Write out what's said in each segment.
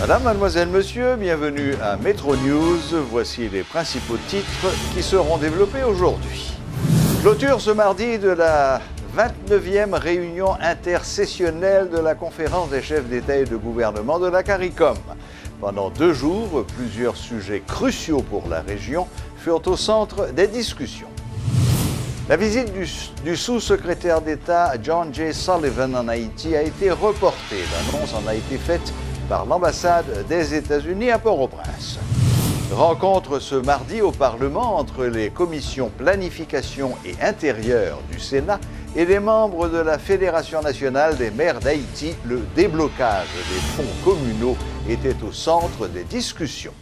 Madame, mademoiselle, monsieur, bienvenue à Metro News. Voici les principaux titres qui seront développés aujourd'hui. Clôture ce mardi de la 29e réunion intersessionnelle de la conférence des chefs d'État et de gouvernement de la CARICOM. Pendant 2 jours, plusieurs sujets cruciaux pour la région furent au centre des discussions. La visite du sous-secrétaire d'État John J. Sullivan en Haïti a été reportée. L'annonce en a été faite par l'ambassade des États-Unis à Port-au-Prince. Rencontre ce mardi au Parlement entre les commissions planification et intérieure du Sénat et les membres de la Fédération nationale des maires d'Haïti. Le déblocage des fonds communaux était au centre des discussions.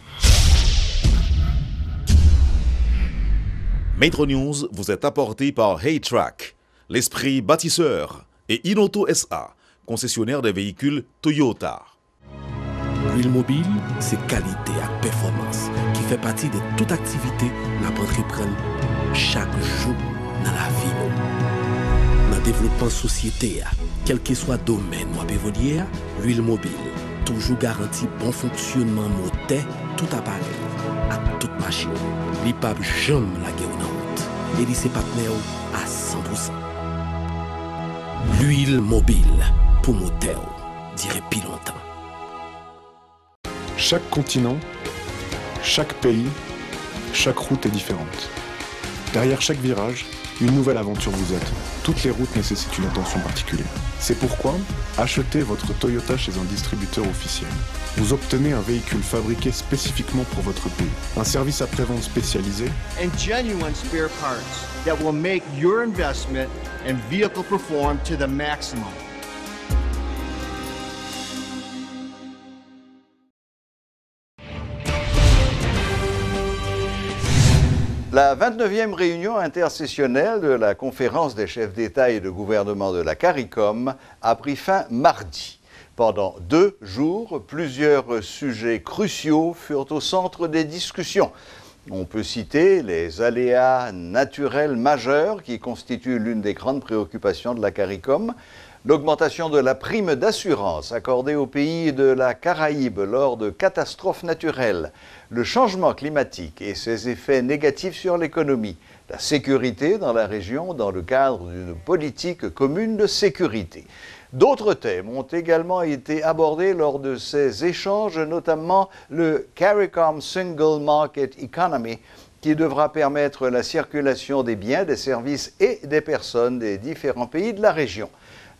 Metro News vous est apporté par Haytrack, l'esprit bâtisseur, et Inoto SA, concessionnaire des véhicules Toyota. L'huile mobile, c'est qualité et performance qui fait partie de toute activité que nous entreprenons chaque jour dans la vie. Dans le développement de la société, quel que soit le domaine où vous évoluez, l'huile mobile toujours garantit bon fonctionnement moteur, tout appareil, à toute machine. L'IPAB jamais la guerre en route. Et ses partenaires à 100%. L'huile mobile pour moteur, dirait plus longtemps. Chaque continent, chaque pays, chaque route est différente. Derrière chaque virage, une nouvelle aventure vous attend. Toutes les routes nécessitent une attention particulière. C'est pourquoi, achetez votre Toyota chez un distributeur officiel. Vous obtenez un véhicule fabriqué spécifiquement pour votre pays, un service après-vente spécialisé and genuine spare parts that will make your investment and vehicle perform to the maximum. La 29e réunion intersessionnelle de la conférence des chefs d'État et de gouvernement de la CARICOM a pris fin mardi. Pendant 2 jours, plusieurs sujets cruciaux furent au centre des discussions. On peut citer les aléas naturels majeurs qui constituent l'une des grandes préoccupations de la CARICOM, l'augmentation de la prime d'assurance accordée aux pays de la Caraïbe lors de catastrophes naturelles, le changement climatique et ses effets négatifs sur l'économie, la sécurité dans la région dans le cadre d'une politique commune de sécurité. D'autres thèmes ont également été abordés lors de ces échanges, notamment le CARICOM Single Market Economy, qui devra permettre la circulation des biens, des services et des personnes des différents pays de la région.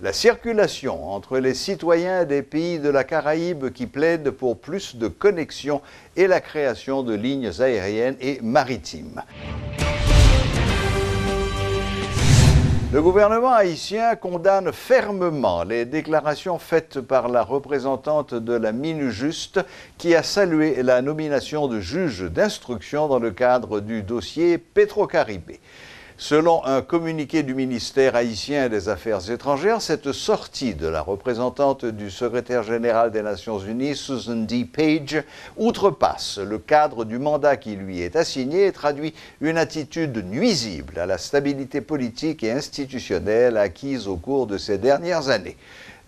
La circulation entre les citoyens des pays de la Caraïbe qui plaident pour plus de connexions et la création de lignes aériennes et maritimes. Le gouvernement haïtien condamne fermement les déclarations faites par la représentante de la Minujuste qui a salué la nomination de juge d'instruction dans le cadre du dossier Petro-Caribé. Selon un communiqué du ministère haïtien des Affaires étrangères, cette sortie de la représentante du secrétaire général des Nations Unies, Susan D. Page, outrepasse le cadre du mandat qui lui est assigné et traduit une attitude nuisible à la stabilité politique et institutionnelle acquise au cours de ces dernières années.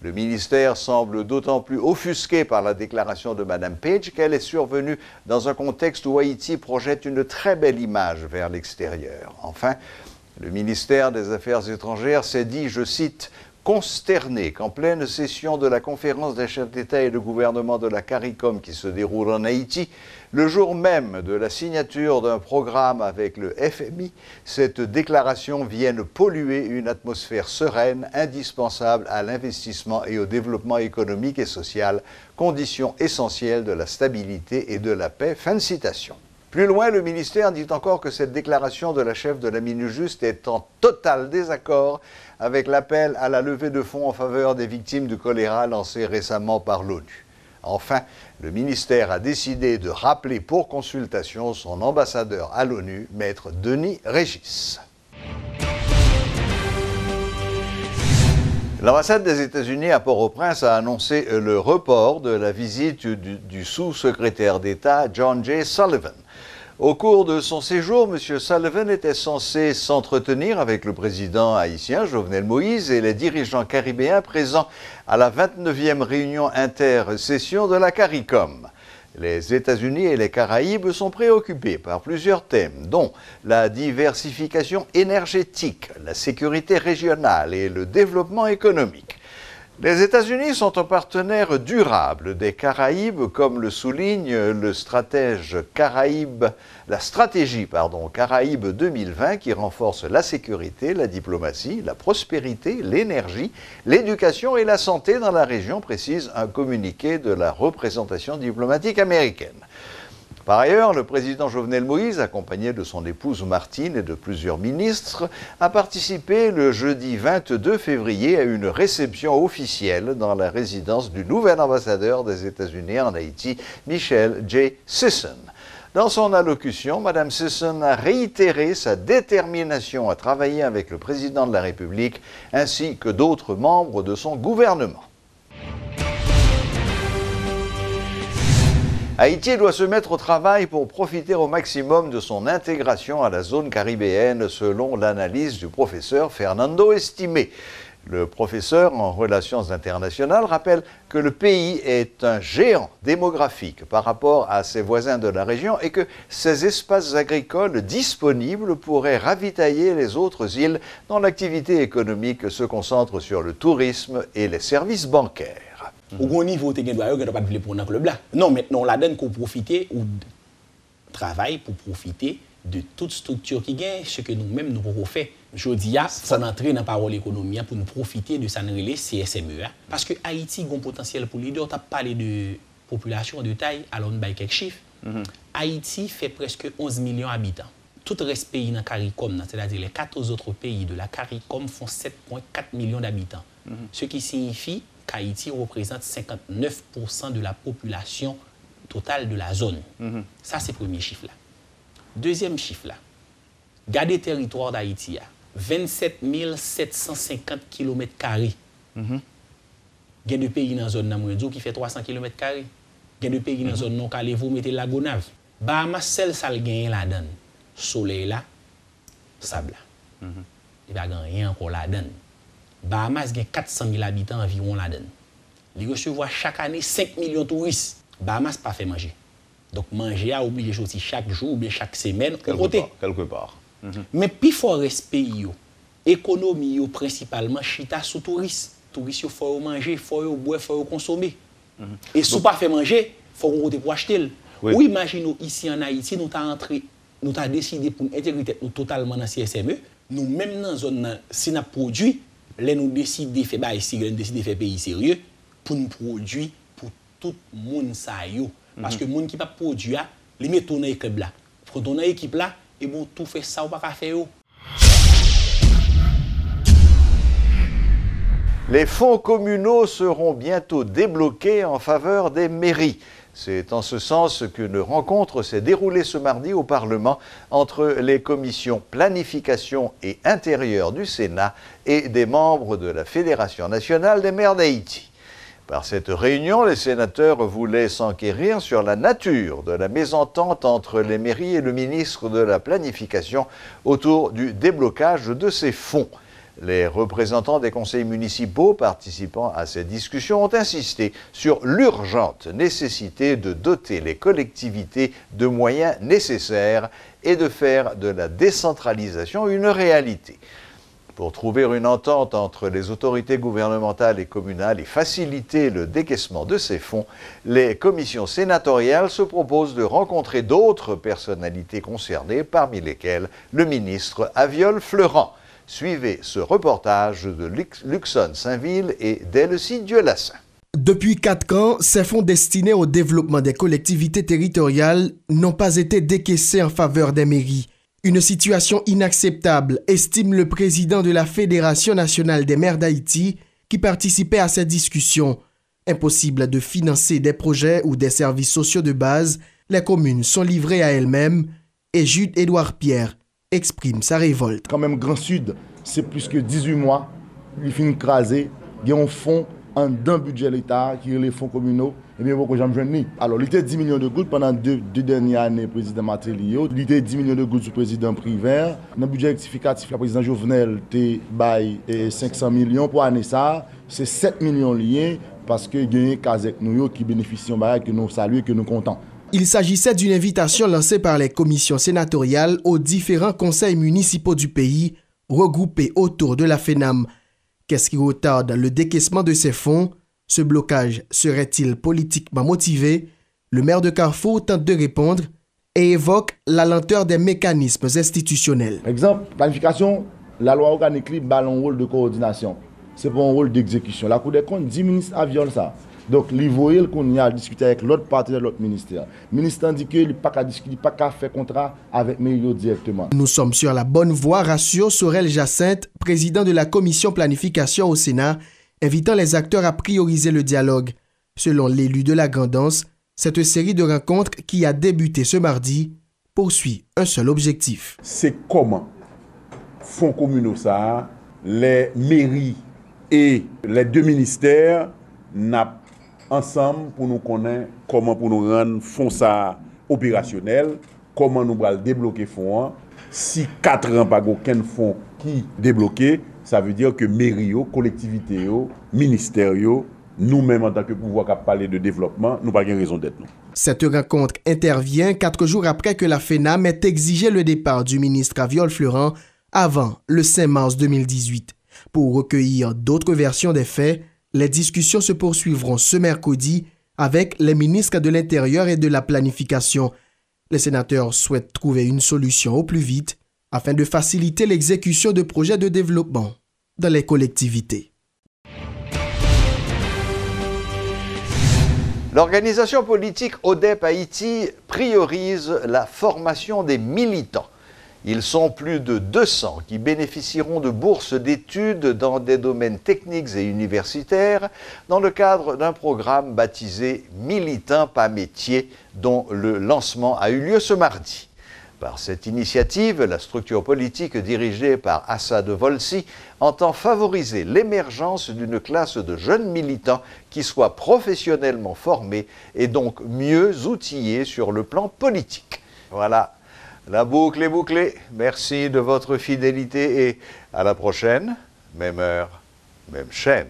Le ministère semble d'autant plus offusqué par la déclaration de Mme Page qu'elle est survenue dans un contexte où Haïti projette une très belle image vers l'extérieur. Enfin, le ministère des Affaires étrangères s'est dit, je cite, « consterné qu'en pleine session de la conférence des chefs d'État et de gouvernement de la CARICOM qui se déroule en Haïti, le jour même de la signature d'un programme avec le FMI, cette déclaration vienne polluer une atmosphère sereine, indispensable à l'investissement et au développement économique et social, condition essentielle de la stabilité et de la paix. » Fin de citation. Plus loin, le ministère dit encore que cette déclaration de la chef de la Minujuste est en total désaccord avec l'appel à la levée de fonds en faveur des victimes du choléra lancé récemment par l'ONU. Enfin, le ministère a décidé de rappeler pour consultation son ambassadeur à l'ONU, Maître Denis Régis. L'ambassade des États-Unis à Port-au-Prince a annoncé le report de la visite du sous-secrétaire d'État John J. Sullivan. Au cours de son séjour, M. Sullivan était censé s'entretenir avec le président haïtien Jovenel Moïse et les dirigeants caribéens présents à la 29e réunion intersession de la CARICOM. Les États-Unis et les Caraïbes sont préoccupés par plusieurs thèmes, dont la diversification énergétique, la sécurité régionale et le développement économique. Les États-Unis sont un partenaire durable des Caraïbes, comme le souligne la stratégie Caraïbes 2020 qui renforce la sécurité, la diplomatie, la prospérité, l'énergie, l'éducation et la santé dans la région, précise un communiqué de la représentation diplomatique américaine. Par ailleurs, le président Jovenel Moïse, accompagné de son épouse Martine et de plusieurs ministres, a participé le jeudi 22 février à une réception officielle dans la résidence du nouvel ambassadeur des États-Unis en Haïti, Michelle J. Sisson. Dans son allocution, Mme Sisson a réitéré sa détermination à travailler avec le président de la République ainsi que d'autres membres de son gouvernement. Haïti doit se mettre au travail pour profiter au maximum de son intégration à la zone caribéenne, selon l'analyse du professeur Fernando Estimé. Le professeur en relations internationales rappelle que le pays est un géant démographique par rapport à ses voisins de la région et que ses espaces agricoles disponibles pourraient ravitailler les autres îles dont l'activité économique se concentre sur le tourisme et les services bancaires. Au bon niveau, tu n'as pas de pour un club là. Non, maintenant, on la donne pour profiter ou travaille pour profiter de toute structure qui gagne, ce que nous-mêmes nous pouvons faire. Je dis, ça entrer dans la parole économie pour nous profiter de ça, CSME. Parce que Haïti a un potentiel pour leader. Tu as parlé de population de taille, alors on a quelques chiffres. Haïti fait presque 11 millions d'habitants. Tout reste pays dans la CARICOM, c'est-à-dire les 14 autres pays de la CARICOM font 7,4 millions d'habitants. Ce qui signifie qu'Haïti représente 59% de la population totale de la zone. Ça, c'est le premier chiffre là. Deuxième chiffre là. Gardez le territoire d'Haïti, 27 750 km². Il y a des pays dans la zone qui fait 300 km². Il y a des pays dans la zone non calé, vous mettez la Gonave. Bahamas, celle ça le gagne la donne. Soleil là, sable là. Il n'y a rien encore la donne. Bahamas a 400 000 habitants environ la donne. Ils reçoivent chaque année 5 millions de touristes. Bahamas pas fait manger. Donc manger a obligé de sortir chaque jour ou bien chaque semaine. Quelque part. Mais puis faut respect économie principalement chita sous touristes. Touristes il faut manger, il faut boire, il faut consommer. Et si pas fait manger, il faut qu'on pour acheter. Ou imaginons ici en Haïti nous avons décidé pour intégrer nous totalement dans le CSME. Nous même dans la zone si nous produit nous décidons de faire pays sérieux pour nous produire pour tout le monde. Parce que les gens qui ne pas produit, les mettent dans l'équipe là. Quand on a l'équipe là, et bon, tout fait ça ou pas faire. Les fonds communaux seront bientôt débloqués en faveur des mairies. C'est en ce sens qu'une rencontre s'est déroulée ce mardi au Parlement entre les commissions planification et intérieure du Sénat et des membres de la Fédération nationale des maires d'Haïti. Par cette réunion, les sénateurs voulaient s'enquérir sur la nature de la mésentente entre les mairies et le ministre de la Planification autour du déblocage de ces fonds. Les représentants des conseils municipaux participant à ces discussions ont insisté sur l'urgente nécessité de doter les collectivités de moyens nécessaires et de faire de la décentralisation une réalité. Pour trouver une entente entre les autorités gouvernementales et communales et faciliter le décaissement de ces fonds, les commissions sénatoriales se proposent de rencontrer d'autres personnalités concernées, parmi lesquelles le ministre Aviole Fleuran. Suivez ce reportage de Luxon Saint-Ville et d'Elsie Dieulassin. Depuis 4 ans, ces fonds destinés au développement des collectivités territoriales n'ont pas été décaissés en faveur des mairies. Une situation inacceptable, estime le président de la Fédération nationale des maires d'Haïti qui participait à ces discussions. Impossible de financer des projets ou des services sociaux de base, les communes sont livrées à elles-mêmes et Jude-Édouard Pierre exprime sa révolte. Quand même, Grand Sud, c'est plus que 18 mois, il finit crasé, il y a un fonds d'un budget de l'État, qui est les fonds communaux, eh bien, beaucoup de gens jeunes. Alors, il était 10 millions de gouttes pendant deux dernières années, président Matéli. Il était 10 millions de gouttes sur le président Privert. Dans le budget rectificatif, le président Jovenel a 500 millions pour l'année ça. C'est 7 millions liés parce que il y a un cas avec nous qui bénéficient de que nous saluons et que nous comptons. Il s'agissait d'une invitation lancée par les commissions sénatoriales aux différents conseils municipaux du pays, regroupés autour de la FENAM. Qu'est-ce qui retarde le décaissement de ces fonds? Ce blocage serait-il politiquement motivé? Le maire de Carrefour tente de répondre et évoque la lenteur des mécanismes institutionnels. Par exemple, planification, la loi organique a un rôle de coordination. C'est pour un rôle d'exécution. La Cour des comptes, 10 ministres violent ça. Donc, il faut qu'on a discuté avec l'autre partenaire de l'autre ministère. Le ministre dit qu'il n'y a pas qu'à discuter, pas qu'à faire contrat avec Mairie directement. Nous sommes sur la bonne voie, rassure Sorel Jacinthe, président de la commission planification au Sénat, invitant les acteurs à prioriser le dialogue. Selon l'élu de la Grand'Anse, cette série de rencontres qui a débuté ce mardi poursuit un seul objectif. C'est comment fonds communaux ça, les mairies et les deux ministères n'a ensemble pour nous connaître comment pour nous rendre fonds ça opérationnel, comment nous allons débloquer fonds. Si 4 ans pas aucun fonds qui débloqué, ça veut dire que mairie, collectivité, ministère, nous-mêmes en tant que pouvoir qui parler de développement, nous n'avons pas de raison d'être. Cette rencontre intervient 4 jours après que la FENAM ait exigé le départ du ministre Aviol-Fleuran avant le 5 mars 2018. Pour recueillir d'autres versions des faits, les discussions se poursuivront ce mercredi avec les ministres de l'Intérieur et de la Planification. Les sénateurs souhaitent trouver une solution au plus vite afin de faciliter l'exécution de projets de développement dans les collectivités. L'organisation politique ODEP Haïti priorise la formation des militants. Ils sont plus de 200 qui bénéficieront de bourses d'études dans des domaines techniques et universitaires dans le cadre d'un programme baptisé « Militants pas métier » dont le lancement a eu lieu ce mardi. Par cette initiative, la structure politique dirigée par Assad Volsi entend favoriser l'émergence d'une classe de jeunes militants qui soient professionnellement formés et donc mieux outillés sur le plan politique. Voilà. La boucle est bouclée. Merci de votre fidélité et à la prochaine. Même heure, même chaîne.